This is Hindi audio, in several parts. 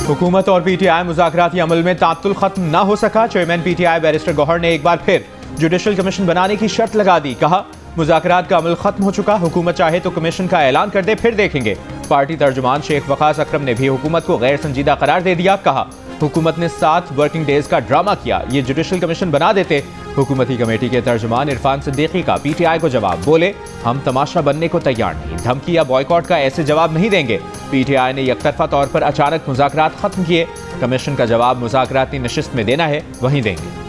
हुकूमत और पीटीआई मुज़ाकराती अमल में तात्तुल खत्म न हो सका। चेयरमैन पीटीआई बैरिस्टर गौहर ने एक बार फिर जुडिशल कमीशन बनाने की शर्त लगा दी। कहा मुज़ाकरात का अमल खत्म हो चुका, हुकूमत चाहे तो कमीशन का ऐलान कर दे, फिर देखेंगे। पार्टी तर्जुमान शेख वकास अकरम ने भी हुकूमत को गैर संजीदा करार दे दिया। कहा हुकूमत ने 7 वर्किंग डेज का ड्रामा किया, ये जुडिशल कमीशन बना देते। हुकूमती कमेटी के तर्जुमान इरफान सिद्दीकी का पीटीआई को जवाब, बोले हम तमाशा बनने को तैयार नहीं, धमकी या बॉयकॉट का ऐसे जवाब नहीं देंगे। पीटीआई ने यकतरफा तौर पर अचानक मुज़ाकरात खत्म किए, कमीशन का जवाब मुज़ाकराती नशिस्त में देना है, वहीं देंगे।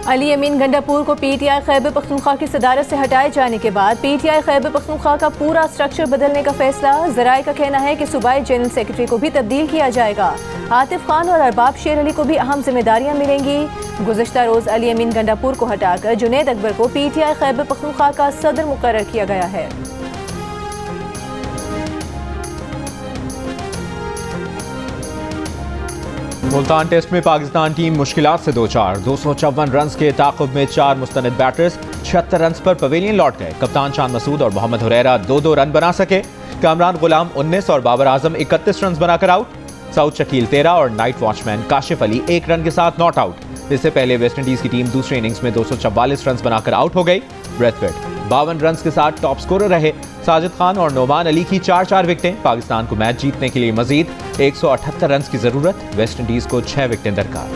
अली अमीन गंडापुर को पीटीआई खैबर पख्तूनख्वा की सदारत से हटाए जाने के बाद पीटीआई खैबर पख्तूनख्वा का पूरा स्ट्रक्चर बदलने का फैसला। ज़राए का कहना है कि सूबाई जनरल सेक्रेटरी को भी तब्दील किया जाएगा। आतिफ खान और अरबाब शेर अली को भी अहम जिम्मेदारियां मिलेंगी। गुज़श्ता रोज़ अली अमीन गंडापुर को हटाकर जुनैद अकबर को पीटीआई खैबर पख्तूनख्वा का सदर मुकर्रर किया गया है। मुल्तान टेस्ट में पाकिस्तान टीम मुश्किलात से 2-4, 254 रन के ताक़ुब में 4 मुस्तनद बैटर्स 76 रन पर पवेलियन लौट गए। कप्तान शान मसूद और मोहम्मद हुरैरा 2-2 रन बना सके। कामरान गुलाम 19 और बाबर आजम 31 रन बनाकर आउट। साउथ शकील 13 और night watchman Kashif Ali 1 run के साथ नॉट आउट। इससे पहले वेस्टइंडीज की टीम दूसरे इनिंग्स में 244 रन बनाकर आउट हो गई। ब्रेथवेट 52 रन के साथ टॉप स्कोरर रहे। साजिद खान और नोमान अली की 4-4 विकेटें। पाकिस्तान को मैच जीतने के लिए मजीद 178 रन की जरूरत, वेस्टइंडीज को 6 विकेटें दरकार।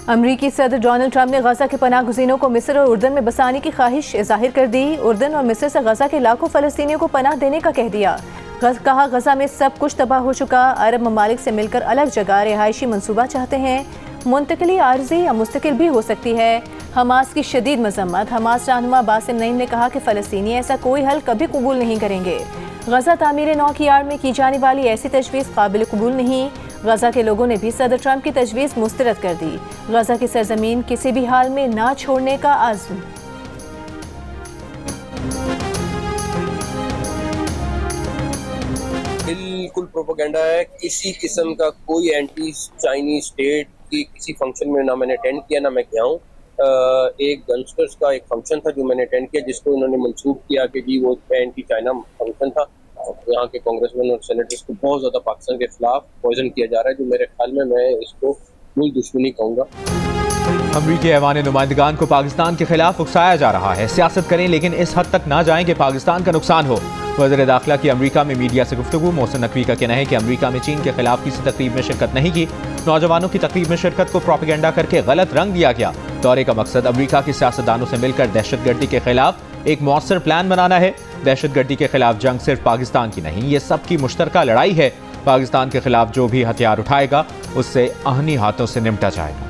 अमरीकी सदर डोनाल्ड ट्रंप ने गजा के पनाह गुज़ीनों को मिस्र और उर्दन में बसाने की ख्वाहिश जाहिर कर दी। उर्दन और मिस्र से गजा के लाखों फ़लस्तीनियों को पनाह देने का कह दिया। कहा गजा में सब कुछ तबाह हो चुका, अरब ममालिक से मिलकर अलग जगह रिहायशी मनसूबा चाहते हैं। मुंतकिली आर्जी या मुस्तकिल भी हो सकती है। हमास की शदीद मजम्मत। हमास रहनुमा बासिम नईम ने कहा कि फ़लस्तीनी ऐसा कोई हल कभी कबूल नहीं करेंगे। गजा तामीर नौ की आड़ में की जाने वाली ऐसी तजवीज़ काबिल कबूल नहीं। गजा के लोगों ने भी सदर ट्रंप की तजवीज़ मुस्तरद कर दी। गजा की सरजमीन किसी भी हाल में ना छोड़ने का आज़्म। बिल्कुल प्रोपेगेंडा है। किसी किस्म का कोई एंटी चाइनीज स्टेट की किसी फंक्शन में ना मैंने अटेंड किया ना मैं गया हूँ। एक गंगस्टर्स का एक फंक्शन था जो मैंने अटेंड किया, जिसको उन्होंने मंसूब किया कि जी वो एंटी चाइना फंक्शन था। यहाँ के कांग्रेसमैन और सेनेटर्स को बहुत ज़्यादा पाकिस्तान के खिलाफ पॉइजन किया जा रहा है, जो मेरे ख्याल में मैं इसको मूल दुश्मनी कहूँगा। अमरीकी ऐवान नुमाइंदगान को पाकिस्तान के खिलाफ उकसाया जा रहा है। सियासत करें लेकिन इस हद तक ना जाएं कि पाकिस्तान का नुकसान हो। वज़ीर दाखिला की अमरीका में मीडिया से गुफ्तगू। मोहसिन नकवी का कहना है कि अमरीका में चीन के खिलाफ किसी तकरीब में शिरकत नहीं की। नौजवानों की तकरीब में शिरकत को प्रोपेगेंडा करके गलत रंग दिया गया। दौरे का मकसद अमरीका के सियासतदानों से मिलकर दहशतगर्दी के खिलाफ एक मौसर प्लान बनाना है। दहशतगर्दी के खिलाफ जंग सिर्फ पाकिस्तान की नहीं, ये सबकी मुश्तरका लड़ाई है। पाकिस्तान के खिलाफ जो भी हथियार उठाएगा उससे आहनी हाथों से निपटा जाएगा।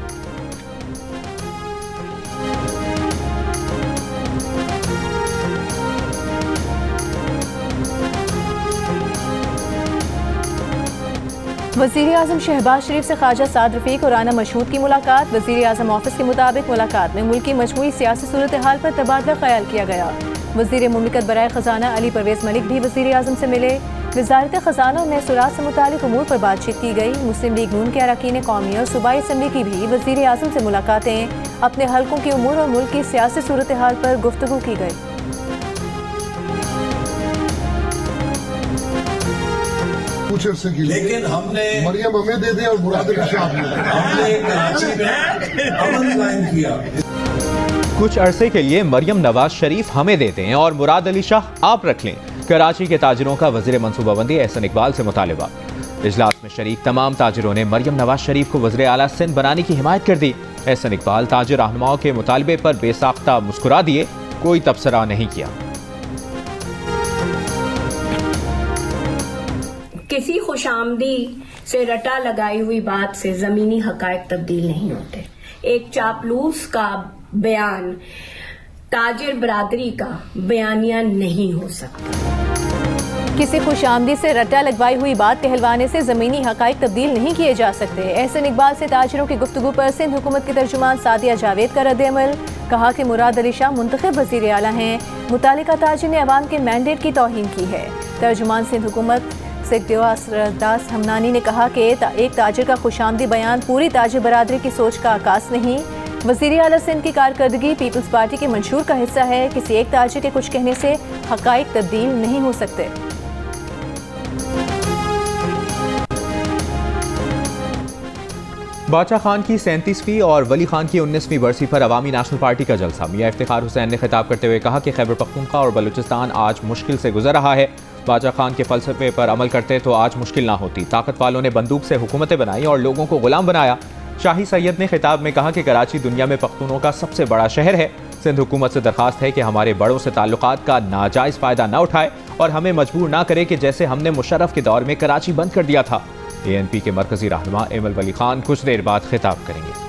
वज़ीर आज़म शहबाज शरीफ से ख्वाजा साद रफ़ीक और राना मशहूद की मुलाकात। वज़ीर आज़म ऑफिस के मुताबिक मुलाकात में मुल्क की मजमूई सियासी सूरत हाल पर तबादला ख्याल किया गया। वज़ीर मुमलिकत बराए ख़जाना अली परवेज़ मलिक भी वज़ीर आज़म से मिले। वज़ारत ख़जाना और महसूलात से मुतालिक उमूर पर बातचीत की गई। मुस्लिम लीग नून के अरकान कौमी और सूबाई असम्बली की भी वज़ीर आज़म से मुलाकातें। अपने हल्कों की उमूर और मुल्क की सियासी सूरत हाल पर गुफ्तगू की गई। लेकिन हमने मरियम हमें दे दे और मुराद अली शाह हमने कराची में अमन कायम किया। कुछ अरसे के लिए मरियम नवाज शरीफ हमें देते हैं और मुराद अली शाह आप रख लें। कराची के ताजिरों का वज़ीर मनसूबाबंदी एहसन इकबाल से मुतालिबा। इजलास में शरीक तमाम ताजिरों ने मरियम नवाज शरीफ को वज़ीर आला सिंध बनाने की हिमायत कर दी। एहसन इकबाल ताजिर रहनुमाओं के मुतालबे पर बेसाख्ता मुस्कुरा दिए, कोई तबसरा नहीं किया। किसी खुशामदी से रटा लगाई हुई बात से जमीनी हकायक तब्दील नहीं होते। एक चापलूस का बयान ताजिर बरादरी का बयानिया नहीं हो सकता। किसी खुशामदी से रट्टा लगवाई हुई बात कहलवाने से ज़मीनी हकाइक तब्दील नहीं किए जा सकते। एहसन इकबाल से ताजिरों की गुफ्तगू पर सिंध हुकूमत के तर्जुमान सादिया जावेद का रद्द-ए-अमल। कहा कि मुराद अली शाह मुंतखब वज़ीर आला हैं। मुतालिका ताजिर ने अवाम के मैंडेट की तौहीन की है। तर्जुमान सिंध हुकूमत दास हमनानी ने कहा कि एक ताजिर का खुशामदी बयान पूरी ताजिर बरादरी की सोच का आकाश नहीं। वज़ीर आला सिंध की कारकर्दगी पीपल्स पार्टी के मंशूर का हिस्सा है। किसी एक ताजिर के कुछ कहने से हक़ाइक़ तब्दील नहीं हो सकते। बादशाह खान की 37वीं और वली खान की 19वीं बरसी पर अवामी नेशनल पार्टी का जलसा। मियां इफ्तिखार हुसैन ने खिताब करते हुए कहा कि खैबर पख्तूनख्वा और बलूचिस्तान आज मुश्किल से गुजर रहा है। बादशाह खान के फलसफे पर अमल करते तो आज मुश्किल ना होती। ताकत वालों ने बंदूक से हुकूमतें बनाई और लोगों को गुलाम बनाया। शाही सैयद ने खिताब में कहा कि कराची दुनिया में पख्तूनों का सबसे बड़ा शहर है। सिंध हुकूमत से दरखास्त है कि हमारे बड़ों से ताल्लुकात का नाजायज़ फ़ायदा न उठाए और हमें मजबूर ना करे कि जैसे हमने मुशर्रफ के दौर में कराची बंद कर दिया था। ANP के मरकजी रहनुमा एमल वली खान कुछ देर बाद खिताब करेंगे।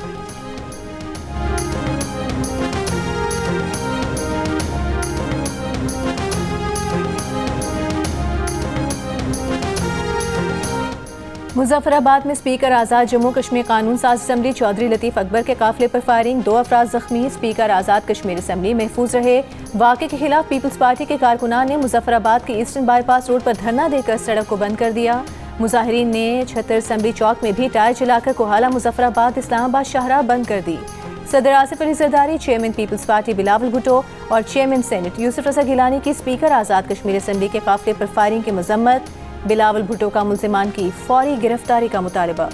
मुजफ्फराबाद में स्पीकर आज़ाद जम्मू कश्मीर कानून साज असम्बली चौधरी लतीफ़ अकबर के काफिले पर फायरिंग, 2 अफराद जख्मी। स्पीकर आज़ाद कश्मीर असम्बली महफूज रहे। वाक़े के खिलाफ पीपल्स पार्टी के कारकुनान ने मुजफ्फराबाद के ईस्टर्न बाईपास रोड पर धरना देकर सड़क को बंद कर दिया। मुजाहिरीन ने छतर असम्बली चौक में भी टायर जलाकर कोहाला मुजफ्फराबाद इस्लामाबाद शाहराह बंद कर दी। सदर आसिफ अली जरदारी, चेयरमैन पीपल्स पार्टी बिलावल भुट्टो और चेयरमैन सेनेट यूसुफ रज़ा गिलानी की स्पीकर आज़ाद कश्मीर असम्बली के काफिले पर फायरिंग की मजम्मत। बिलावल भुट्टो का मुल्ज़िमान की फौरी गिरफ्तारी का मुतालबा।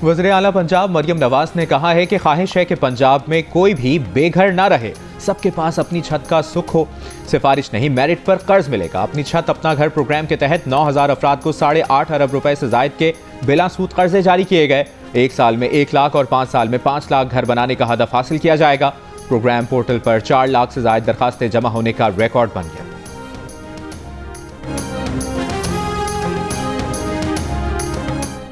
वज़ीर आला पंजाब मरियम नवाज ने कहा है कि ख्वाहिश है कि पंजाब में कोई भी बेघर ना रहे, सबके पास अपनी छत का सुख हो। सिफारिश नहीं, मेरिट पर कर्ज मिलेगा। अपनी छत अपना घर प्रोग्राम के तहत 9000 अफराद को 8.5 अरब रुपए से जायद के बिला सूद कर्जे जारी किए गए। 1 साल में 1 लाख और 5 साल में 5 लाख घर बनाने का हदफ हासिल किया जाएगा। प्रोग्राम पोर्टल पर 4 लाख से ज्यादा दरखास्तें जमा होने का रिकॉर्ड बन गया।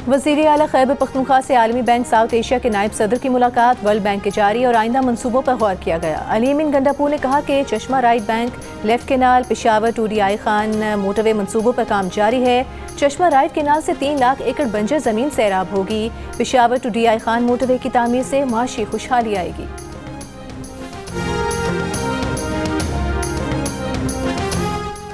वज़ीर आला खैबर पख्तूनख्वा से आलमी बैंक साउथ एशिया के नायब सदर की मुलाकात। वर्ल्ड बैंक के जारी और आइंदा मंसूबों पर गौर किया गया। अली अमीन गंडापुर ने कहा कि Chashma right bank, left canal, Peshawar to DI Khan motorway मंसूबों पर काम जारी है। चश्मा राइट केनाल से 3 लाख एकड़ बंजर जमीन सैराब होगी। पेशावर टूडीआई खान मोटरवे की तामीर से माशी खुशहाली आएगी।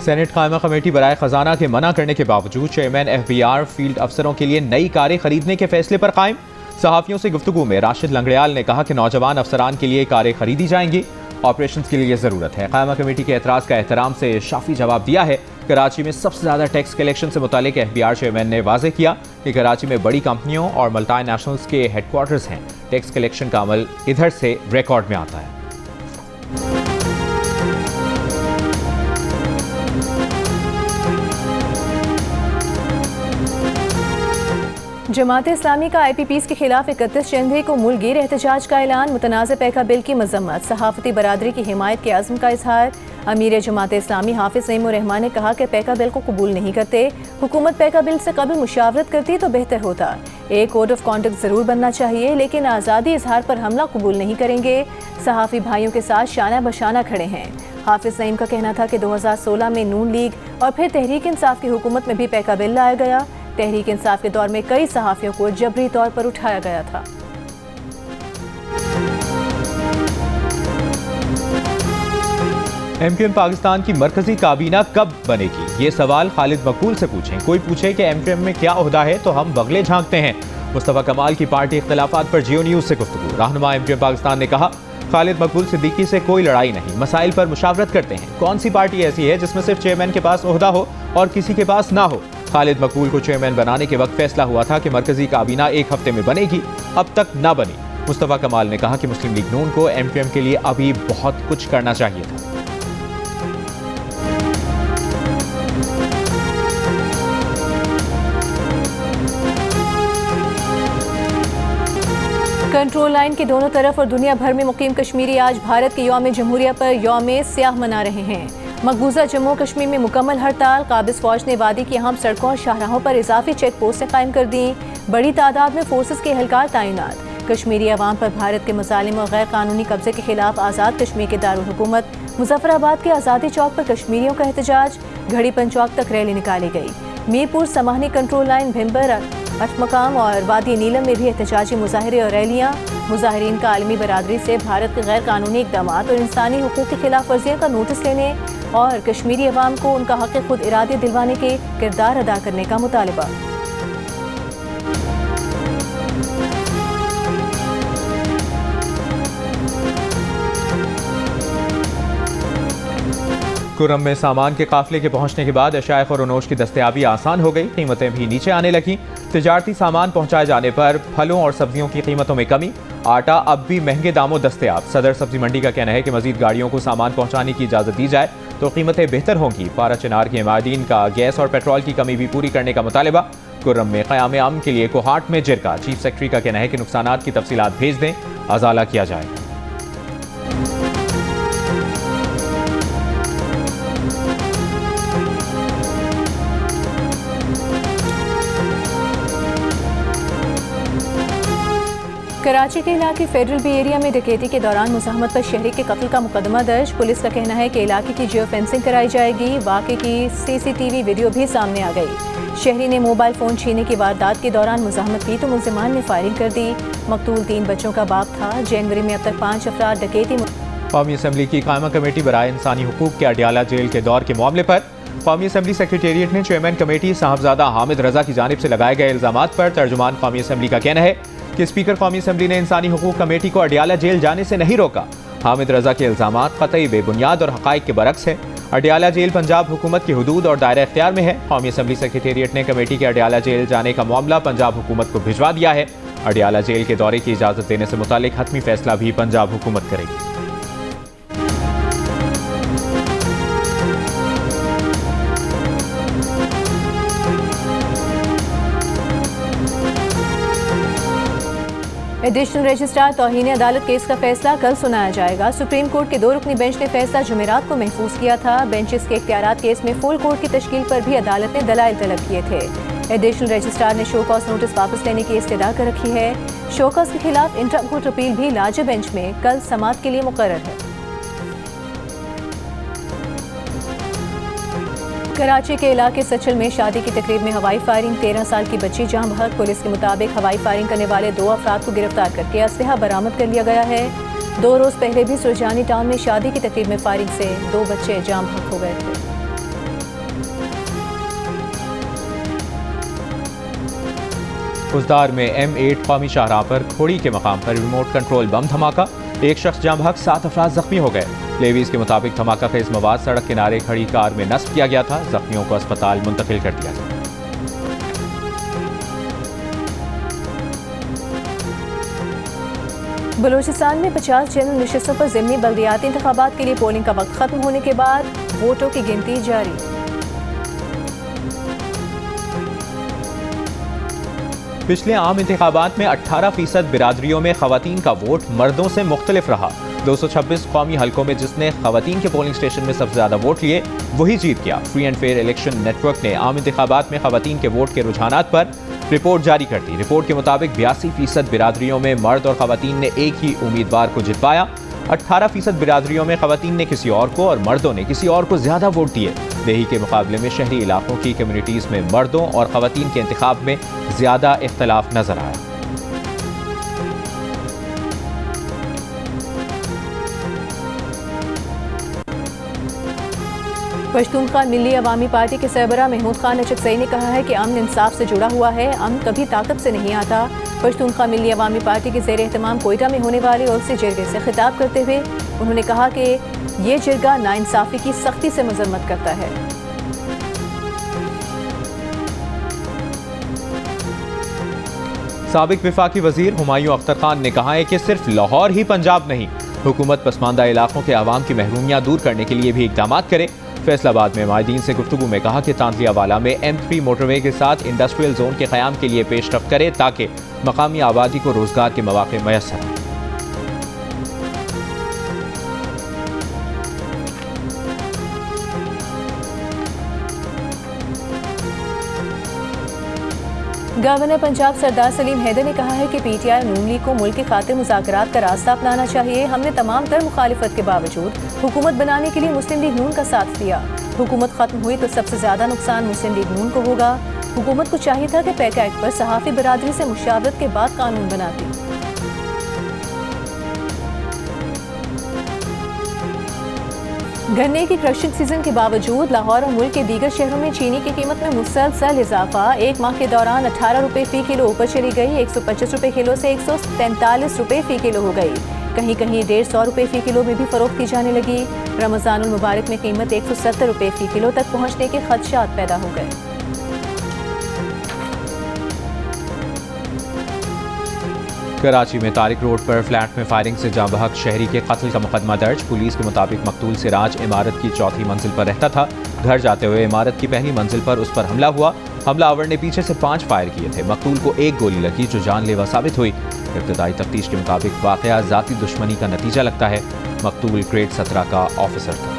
सेनेट कायमा कमेटी बराए खजाना के मना करने के बावजूद चेयरमैन FBR फील्ड अफसरों के लिए नई कारें खरीदने के फैसले पर कायम। सहाफियों से गुफ्तगू में राशिद लंगड़ियाल ने कहा कि नौजवान अफसरान के लिए कारें खरीदी जाएंगी, ऑपरेशन के लिए जरूरत है। कायमा कमेटी के एतराज का एहतराम से शाफी जवाब दिया है। कराची में सबसे ज्यादा टैक्स कलेक्शन से मुतालिक FBR चेयरमैन ने वाजे किया कि कराची में बड़ी कंपनियों और मल्टीनेशनल्स के हेडक्वार्टर्स हैं। टैक्स कलेक्शन का अमल इधर से रिकॉर्ड में आता है। जमात इस्लामी का IPPs के खिलाफ 31 जनवरी को मुल्कगीर एहतजाज का ऐलान। मुतनाज़ पैका बिल की मजम्मत, सहाफ़ती बरादरी की हिमायत के आज़म का इजहार। अमीर जमात इस्लामी हाफिज़ नईमुर रहमान ने कहा कि पैका बिल को कबूल नहीं करते। हुकूमत पैका बिल से कबल मुशावरत करती तो बेहतर होता। एक कोड ऑफ कॉन्डक्ट ज़रूर बनना चाहिए, लेकिन आज़ादी इजहार पर हमला कबूल नहीं करेंगे। सहाफ़ी भाइयों के साथ शाना बशाना खड़े हैं। हाफिज़ नईम का कहना था कि 2016 में नून लीग और फिर तहरीक इंसाफ की हुकूमत में भी पैका बिल लाया गया। तहरीक इंसाफ के दौर में कई सहाफ़ियों को जबरी तौर पर उठाया गया था। MQM पाकिस्तान की मरकजी काबीना कब बनेगी, ये सवाल खालिद मकबूल से पूछें। कोई पूछे कि MQM में क्या ओहदा है तो हम बगले झांकते हैं। मुस्तफा कमाल की पार्टी इख्तिलाफात पर जियो न्यूज़ से गुफ्तगू। रहनुमा MQM पाकिस्तान ने कहा, खालिद मकबूल सिद्दीकी से कोई लड़ाई नहीं, मसाइल पर मुशावरत करते हैं। कौन सी पार्टी ऐसी है जिसमें सिर्फ चेयरमैन के पास ओहदा हो और किसी के पास ना हो। खालिद मकबूल को चेयरमैन बनाने के वक्त फैसला हुआ था कि मरकजी काबीना 1 हफ्ते में बनेगी, अब तक ना बनी। मुस्तफा कमाल ने कहा कि मुस्लिम लीग नून को MQM के लिए अभी बहुत कुछ करना चाहिए था। कंट्रोल लाइन के दोनों तरफ और दुनिया भर में मुकीम कश्मीरी आज भारत के यौम जमहूरिया पर यौम स्याह मना रहे हैं। मकबूजा जम्मू कश्मीर में मुकम्मल हड़ताल। काबिज फौज ने वादी की अहम सड़कों और शाहराहों पर इजाफी चेक पोस्टें कायम कर दी। बड़ी तादाद में फोर्सेस के एहलकार तैनात। कश्मीरी अवाम पर भारत के मसालिम और गैर कानूनी कब्जे के खिलाफ आज़ाद कश्मीर के दारुल हुकूमत मुजफ्फराबाद के आज़ादी चौक पर कश्मीरियों का एहतजाज। घड़ीपन चौक तक रैली निकाली गई। मीरपुर समाहनी कंट्रोल लाइन भिम्बर अशमकाम और वादी नीलम में भी एहतजाजी मुजाहरे और रैलियां। मुजाहरीन का आलमी बरादरी से भारत के गैर कानूनी इकदाम और इंसानी हुकूक की खिलाफ वर्जियों का नोटिस लेने और कश्मीरी अवाम को उनका हक खुद इरादे दिलवाने के किरदार अदा करने का मुतालबा। कुर्रम में सामान के काफिले के पहुंचने के बाद अशाइख और अनोश की दस्तयाबी आसान हो गई, कीमतें भी नीचे आने लगी। तिजारती सामान पहुंचाए जाने पर फलों और सब्जियों की कीमतों में कमी, आटा अब भी महंगे दामों दस्तयाब। सदर सब्जी मंडी का कहना है कि मजीद गाड़ियों को सामान पहुंचाने की इजाजत दी जाए तो कीमतें बेहतर होंगी। पारा चिनार के मादीन का गैस और पेट्रोल की कमी भी पूरी करने का मुतालबा। कुर्रम में क़याम अमन के लिए कोहाट में जिरगा। चीफ सेक्रेटरी का कहना है कि नुकसानात की तफसीलात भेज दें, अजाला किया जाएगा। कराची के इलाके फेडरल बी एरिया में डकैती के दौरान मुज़ाहमत पर शहरी के कत्ल का मुकदमा दर्ज। पुलिस का कहना है कि इलाके की जियो फेंसिंग कराई जाएगी। वाक़े की CCTV वीडियो भी सामने आ गई। शहरी ने मोबाइल फ़ोन छीनने की वारदात के दौरान मुज़ाहमत की तो मुलजिमान ने फायरिंग कर दी। मकतूल 3 बच्चों का बाप था। जनवरी में अब तक 5 अफराद डकैती। कौमी असम्बली की कायमा कमेटी बराए इंसानी हुकूक के अडियाला जेल के दौर के मामले पर कौमी असम्बली सेक्रेटेरिएट ने चेयरमैन कमेटी साहबजादा हामिद रजा की जानिब से लगाए गए इल्जामात पर तर्जुमान कौमी असम्बली का कहना है कि स्पीकर कौमी असम्बली ने इंसानी हुकूक कमेटी को अडियाला जेल जाने से नहीं रोका। हामिद रजा के इल्जामात कतई बेबुनियाद और हकाइक के बरक्स है। अडियाला जेल पंजाब हुकूमत की हुदूद और दायरा इख्तियार में है। कौमी असम्बली सेक्रेटेरिएट ने कमेटी के अडियाला जेल जाने का मामला पंजाब हुकूमत को भिजवा दिया है। अडियाला जेल के दौरे की इजाजत देने से मुतालिक हतमी फैसला भी पंजाब हुकूमत करेगी। एडिशनल रजिस्ट्रार तौहीन अदालत केस का फैसला कल सुनाया जाएगा। सुप्रीम कोर्ट के 2 रुकनी बेंच ने फैसला जुमेरात को महफूज किया था। बेंचेस के इख्तियारात केस में फुल कोर्ट की तश्कील पर भी अदालत ने दलाइल तलब किए थे। एडिशनल रजिस्ट्रार ने शो कॉज नोटिस वापस लेने की इस्तदा कर रखी है। शो कॉज के खिलाफ इंटर कोर्ट अपील भी लार्जर बेंच में कल समाअत के लिए मुकर्रर है। कराची के इलाके सचल में शादी की तकरीब में हवाई फायरिंग, 13 साल की बच्ची जहां बहक। पुलिस के मुताबिक हवाई फायरिंग करने वाले 2 अफराद को गिरफ्तार करके असलहा बरामद कर लिया गया है। 2 रोज पहले भी सुरजानी टाउन में शादी की तकरीब में फायरिंग से 2 बच्चे जाँ बहक हो गए थे। उजदार में M8 कौमी शाहराह पर खोड़ी के मकाम पर रिमोट कंट्रोल बम धमाका, 1 शख्स जाँ बहक, 7 अफराद जख्मी हो गए। लेवीज के मुताबिक धमाका खेज मवाद सड़क किनारे खड़ी कार में नस्ब किया गया था। जख्मियों को अस्पताल मुंतकिल कर दिया गया। बलूचिस्तान में 50 जनरल नशिस्तों पर ज़िमनी बल्दियाती इंतखाबात के लिए पोलिंग का वक्त खत्म होने के बाद वोटों की गिनती जारी। पिछले आम इंतखाबात में 18% बिरादरियों में खवातीन का वोट मर्दों से मुख्तलिफ रहा। 226 कौमी हलकों में जिसने खवातीन के पोलिंग स्टेशन में सबसे ज्यादा वोट लिए वही जीत गया। Free and fair election network ने आम इंतखाबात में खवातीन के वोट के रुझानात पर रिपोर्ट जारी कर दी। रिपोर्ट के मुताबिक 82% बिरादरियों में मर्द और खवातीन ने एक ही उम्मीदवार को जितवाया। 18% बिरादरियों में खवातीन ने किसी और को और मर्दों ने किसी और को ज्यादा वोट दिए। देही के मुकाबले में शहरी इलाकों की कम्युनिटीज में मर्दों और खवातीन के इंतखाब में ज्यादा इख्तलाफ नजर आया। पश्तूनख्वा मिली अवामी पार्टी के सरबराह महमूद खान नचकसई ने कहा है कि अमन इंसाफ से जुड़ा हुआ है, अमन कभी ताकत से नहीं आता। पश्तूनख्वा मिली अवामी पार्टी के ज़ेर एहतमाम कोयटा में होने वाले उर्स जिरगे से खिताब करते हुए उन्होंने कहा कि ये जिरगा नाइंसाफ़ी की सख्ती से मजम्मत करता है। साबिक विफाकी वजीर हुमायूं अख्तर खान ने कहा है कि सिर्फ लाहौर ही पंजाब नहीं, हुकूमत पसमानदा इलाकों के अवाम की महरूमियाँ दूर करने के लिए भी इकदाम करे। फैसलाबाद में माहिदीन से गुफ्तगू में कहा कि तांतलियावाला में M3 मोटरवे के साथ इंडस्ट्रियल जोन के क़याम के लिए पेशरफ्त करे ताकि मकामी आबादी को रोजगार के मौके मैसर आए। गवर्नर पंजाब सरदार सलीम हैदर ने कहा है कि पीटीआई नून लीग को मुल्क के खातिर मुज़ाकरात का रास्ता अपनाना चाहिए। हमने तमाम तर मुखालिफत के बावजूद हुकूमत बनाने के लिए मुस्लिम लीग नून का साथ दिया। हुकूमत खत्म हुई तो सबसे ज्यादा नुकसान मुस्लिम लीग नून को होगा। हुकूमत को चाहिए था कि पैका एक्ट पर सहाफ़ी बरादरी से मुशावरत के बाद कानून बनाती। गन्ने की क्रशिंग सीजन के बावजूद लाहौर और मुल्क के दीगर शहरों में चीनी की कीमत में मुसलसल इजाफा। एक माह के दौरान 18 रुपए फी किलो ऊपर चली गई। 125 रुपए किलो से 143 रुपए फी किलो हो गई। कहीं कहीं 150 रुपए फी किलो में भी फरोख्त की जाने लगी। रमजानुल मुबारक में कीमत 170 रुपए फी किलो तक पहुंचने के खदशात पैदा हो गए। कराची में तारिक रोड पर फ्लैट में फायरिंग से जाँ बहक शहरी के कत्ल का मुकदमा दर्ज। पुलिस के मुताबिक मकतूल सिराज इमारत की चौथी मंजिल पर रहता था। घर जाते हुए इमारत की पहली मंजिल पर उस पर हमला हुआ। हमलावर ने पीछे से 5 फायर किए थे। मकतूल को एक गोली लगी जो जानलेवा साबित हुई। इब्तदाई तफ्तीश के मुताबिक वाकया जाती दुश्मनी का नतीजा लगता है। मकतूल ग्रेड 17 का ऑफिसर था।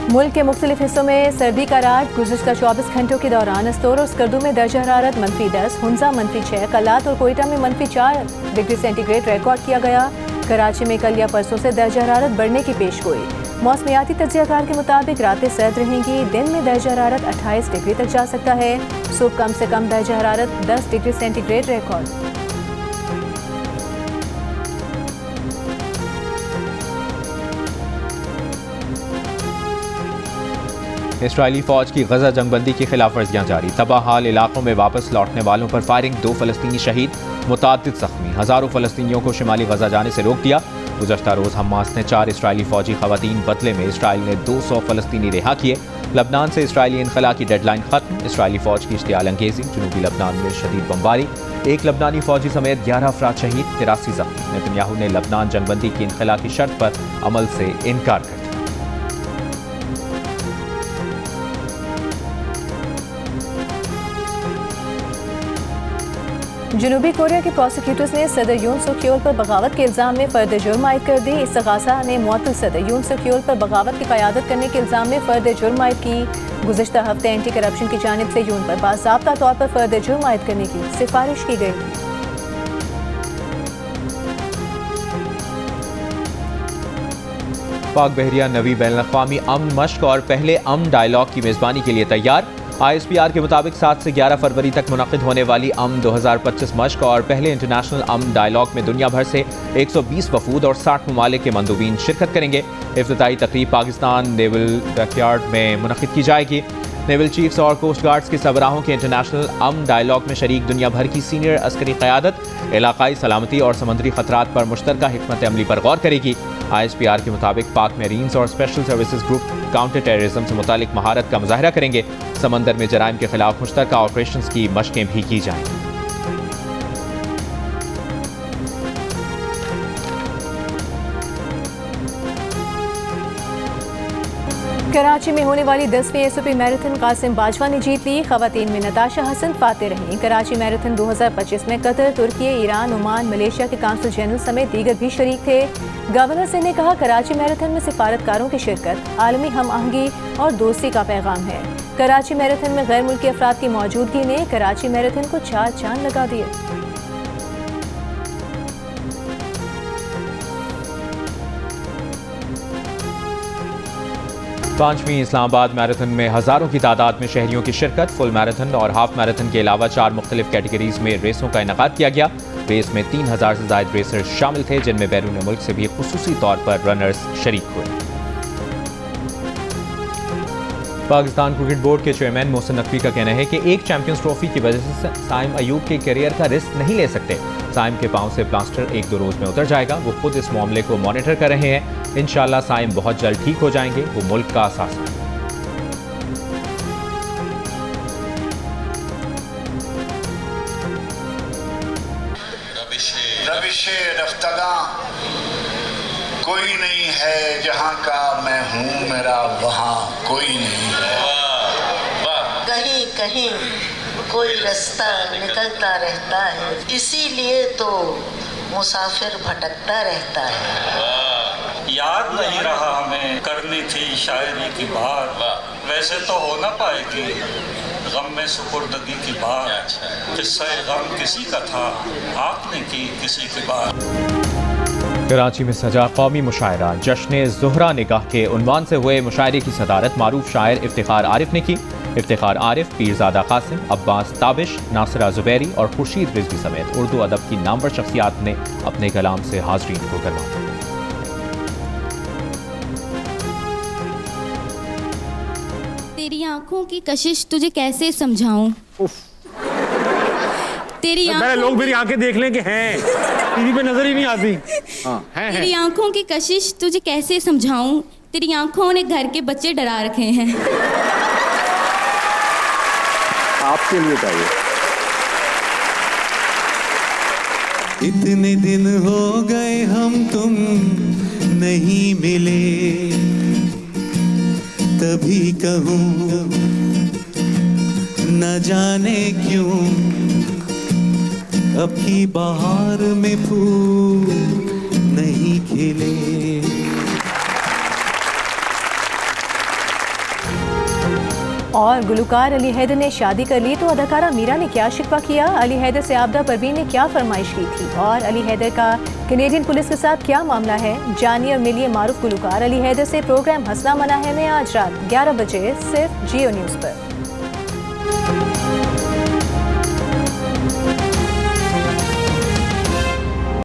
मुल्क के मुख्तलिफ हिस्सों में सर्दी का राज। गुज़िश्ता 24 घंटों के दौरान अस्तोर और स्कर्दू में दर्जा हरारत -10, हुंजा -6, कलात और कोयटा में -4 डिग्री सेंटीग्रेड रिकॉर्ड किया गया। कराची में कल या परसों से दर्जा हरारत बढ़ने की पेशगोई। मौसमियाती तज्ज़ियाकार के मुताबिक रातें सर्द रहेंगी। दिन में दर्जा हरारत 28 डिग्री तक जा सकता है। सुबह कम से कम दर्जा हरारत 10 डिग्री सेंटीग्रेड रिकॉर्ड। इसराइली फौज की गजा जंगबंदी की खिलाफ वर्जियां जारी। तबाहाल इलाकों में वापस लौटने वालों पर फायरिंग। 2 फलस्तीनी शहीद, मुतादिद जख्मी। हजारों फलस्तीनियों को शिमाली गजा जाने से रोक दिया। गुज़श्ता रोज हमास ने 4 इसराइली फौजी खवातीन, बदले में इसराइल ने 200 फलस्तीनी रिहा किए। लबनान से इसराइली इनखला की डेडलाइन खत्म। इसराइली फौज की इश्तियाल अंगेजी। जनूबी लबनान में शदीद बमबारी। 1 लबनानी फौजी समेत 11 अफराद शहीद, 83 जख्मी। नेतन्याहू ने लबनान जंगबंदी की इनखला की शर्त पर अमल से इनकार कर दिया। जनूबी कोरिया के प्रोसिक्यूटर्स ने सदर यून सुक येओल पर बगावत के इल्ज़ाम में फ़र्द जुर्म आयद कर दी। इस्तग़ासा ने मुअत्तल सदर यून सुक येओल पर बगावत की क़यादत करने के इल्ज़ाम में फ़र्द जुर्म आयद की। गुज़िश्ता हफ्ते एंटी करप्शन की जानिब से यून पर बाज़ाब्ता तौर पर फ़र्द जुर्म आयद करने की सिफारिश की गई थी। पाक बहरिया नवी बैनुल-अक़वामी अमन मश्क और पहले अमन डायलॉग की मेज़बानी के लिए तैयार। ISPR के मुताबिक 7 से 11 फरवरी तक मुनक़िद होने वाली अमन 2025 मश्क और पहले इंटरनेशनल अमन डायलॉग में दुनिया भर से 120 वफूद और 60 ममालिक के मंदूबीन शिरकत करेंगे। इफ्तिताई तक़रीब पाकिस्तान नेवल डॉकयार्ड में मुनक़िद की जाएगी। नेवल चीफ्स और कोस्ट गार्ड्स के सरबराहों के इंटरनेशनल अमन डायलॉग में शरीक दुनिया भर की सीनियर अस्करी क़यादत इलाक़ाई सलामती और समुद्री ख़तरात पर मुश्तरका हिकमत अमली पर गौर करेगी। ISPR के मुताबिक पाक मेरीन्स और special services group counter terrorism से मुतालिक महारत का मुजाहरा करेंगे। समंदर में जराइम के खिलाफ मुश्तरका ऑपरेशंस की मशकें भी की जाएंगी। कराची में होने वाली 10वीं SOP मैराथन कासिम बाजवा ने जीत ली। खवातीन में नताशा हसन फाते रहीं। कराची मैराथन 2025 में कतर, तुर्की, ईरान, ओमान, मलेशिया के काउंसिल जनरल समेत दीगर भी शरीक थे। गवर्नर सिंह ने कहा, कराची मैराथन में सिफारतकारों की शिरकत आलमी हम आहंगी और दोस्ती का पैगाम है। कराची मैराथन में गैर मुल्की अफराद की मौजूदगी ने कराची मैराथन को 4 चांद लगा दिए। पांचवीं इस्लामाबाद मैराथन में हज़ारों की तादाद में शहरियों की शिरकत। फुल मैराथन और हाफ मैराथन के अलावा 4 मुख्तलिफ कैटेगरीज में रेसों का इनेकाद किया गया। रेस में 3000 से ज़ायद रेसर्स शामिल थे, जिनमें बैरून मुल्क से भी खुसूसी तौर पर रनर्स शरीक हुए। पाकिस्तान क्रिकेट बोर्ड के चेयरमैन मोहसिन नकवी का कहना है कि एक चैंपियंस ट्रॉफी की वजह से साइम अयूब के करियर का रिस्क नहीं ले सकते। साइम के पांव से प्लास्टर 1-2 रोज में उतर जाएगा। वो खुद इस मामले को मॉनिटर कर रहे हैं। इंशाल्लाह साइम बहुत जल्द ठीक हो जाएंगे। वो मुल्क का असास है। रविशे रफ्तगा कोई नहीं है जहाँ का मैं हूँ, मेरा वहाँ कोई नहीं है। कहीं कहीं कोई रास्ता निकलता रहता है, इसीलिए तो मुसाफिर भटकता रहता है। याद नहीं रहा हमें करनी थी शायरी की बात, वैसे तो हो ना पाएगी गम में सुपुर्दगी की बात, किस्सा गम किसी का था, आपने की किसी की बात। कराची में सजा कौमी मुशायरा जश्न ज़ुहरा निकाह के उन्वान से हुए मुशायरे की सदारत मारूफ शायर इफ्तिखार आरिफ ने की। इफ्तिखार आरिफ, पीरजादा कासिम, अब्बास ताबिश, नासिरा जुबैरी और खुर्शीद रिजवी समेत उर्दू अदब की नामवर शख्सियात ने अपने कलाम से हाज़रीन को गरमा। तेरी आंखों की कशिश तुझे कैसे समझाऊं, तेरी लोग मेरी आंखें देख लें कि हैं, टीवी पे नजर ही नहीं आती। तेरी आंखों की कशिश तुझे कैसे समझाऊं, तेरी आंखों ने घर के बच्चे डरा रखे हैं। आपके लिए चाहिए। इतने दिन हो गए हम तुम नहीं मिले, तभी कहूँ न जाने क्यों अब की बहार में फूल नहीं खिले। और गुलकार अली हैदर ने शादी कर ली तो अदाकारा मीरा ने क्या शिकवा किया, अली हैदर से आबदा परवीन ने क्या फरमाइश की थी और अली हैदर का कैनेडियन पुलिस के साथ क्या मामला है, जानिए और मिलिए मारूफ गुलकार अली हैदर से। प्रोग्राम हंसना मना है में आज रात 11 बजे सिर्फ जियो न्यूज़ पर।